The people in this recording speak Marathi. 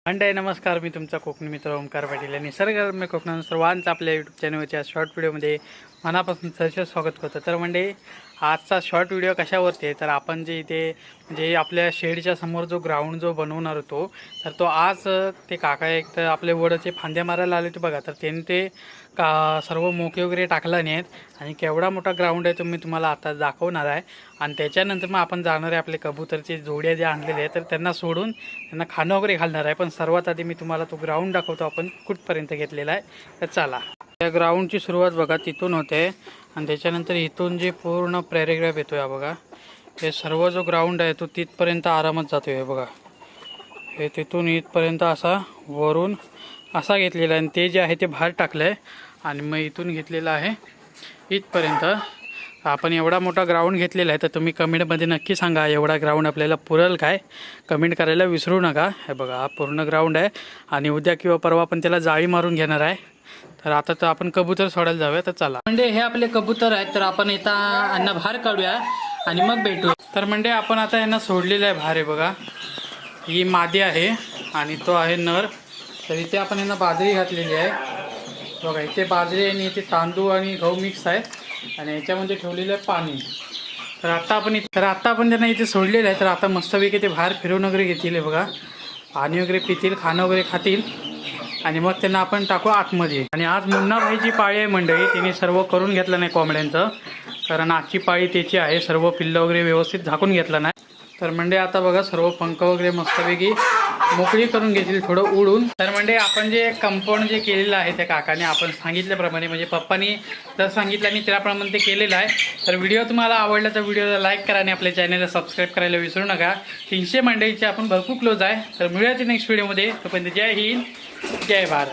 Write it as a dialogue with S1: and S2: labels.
S1: मंडळी नमस्कार, मी तुमचा कोकणी मित्र ओमकार पाटील आणि निसर्गरम्य कोकणात सर्वांचं आपल्या यूट्यूब चॅनलच्या शॉर्ट व्हिडिओमध्ये मनापासून सहर्ष स्वागत करतो। तर मंडळी आजचा शॉर्ट व्हिडिओ कशावरती आहे तर आपण जे इथे म्हणजे आपल्या शेडच्या समोर जो ग्राउंड जो बनवणार होतो तर तो आज ते काका एक तर आपले वडाचे फांद्या मारायला आले होते बघा। तर त्यांनी ते सर्व मोके वगैरे टाकला नाहीत आणि केवढा मोठा ग्राउंड आहे तो मी तुम्हाला आता दाखवणार आहे। आणि त्याच्यानंतर मग आपण जाणार आहे आपले कबूतरचे जोड्या जे आणलेले आहेत तर त्यांना सोडून त्यांना खाणं वगैरे घालणार आहे। पण सर्वात आधी मी तुम्हाला तो ग्राउंड दाखवतो आपण कुठपर्यंत घेतलेला आहे। तर चला, या ग्राउंडची सुरुवात बघा तिथून होते आणि त्याच्यानंतर इथून जे पूर्ण पॅरेग्राफ येतो आहे बघा, हे सर्व जो ग्राउंड आहे तो तिथपर्यंत आरामात जातो आहे बघा। हे तिथून इथपर्यंत असा वरून असा घेतलेला आहे आणि ते जे आहे ते बाहेर टाकलं आहे आणि मग इथून घेतलेलं आहे इथपर्यंत। आपण एवढा मोठा ग्राउंड घेतलेला आहे तर तुम्ही कमेंटमध्ये नक्की सांगा एवढा ग्राउंड आपल्याला पुरेल काय, कमेंट करायला विसरू नका। हे बघा हा पूर्ण ग्राउंड आहे आणि उद्या किंवा परवा आपण त्याला जाळी मारून घेणार आहे। तर आता तर आपण कबूतर सोडायला जाऊया। तर चला म्हणजे हे आपले कबूतर आहेत तर आपण इथं यांना बाहेर काढूया आणि मग भेटू। तर म्हणजे आपण आता यांना सोडलेलं आहे बाहेर। आहे बघा ही मादी आहे आणि तो आहे नर। तर इथे आपण यांना बाजरी घातलेली आहे बघा, इथे बाजरी आणि इथे तांदूळ आणि गहू मिक्स आहेत आणि याच्यामध्ये ठेवलेलं आहे पाणी। तर आता आपण त्यांना इथे सोडलेलं आहे। तर आता मस्तपैकी ते बाहेर फिरवून वगैरे घेतील आहे बघा, पाणी वगैरे पितील, खाणं वगैरे खातील आणि मग त्यांना आपण टाकू आतमध्ये। आणि आज मुन्ना भाईची पाळी आहे मंडळी, तिने सर्व करून घेतलं नाही कोंबड्यांचं, कारण आजची पाळी त्याची आहे। सर्व पिल्लं वगैरे व्यवस्थित झाकून घेतलं नाही। तर म्हणजे आता बघा सर्व पंख वगैरे मस्तपैकी मोकळी करून घेतील थोडं उडून। तर म्हणजे आपण जे कंपाऊंड जे केलेलं आहे त्या काकाने आपण सांगितल्याप्रमाणे म्हणजे पप्पानी जर सांगितलं आणि त्याप्रमाणे ते केलेलं आहे। तर व्हिडिओ तुम्हाला आवडला तर व्हिडिओला लाईक करा आणि आपल्या चॅनलला सबस्क्राईब करायला विसरू नका। 300 मंडळीचे आपण भरपूर क्लोज आहे। तर मिळूयात नेक्स्ट व्हिडिओमध्ये। तोपर्यंत जय हिंद, जय भारत।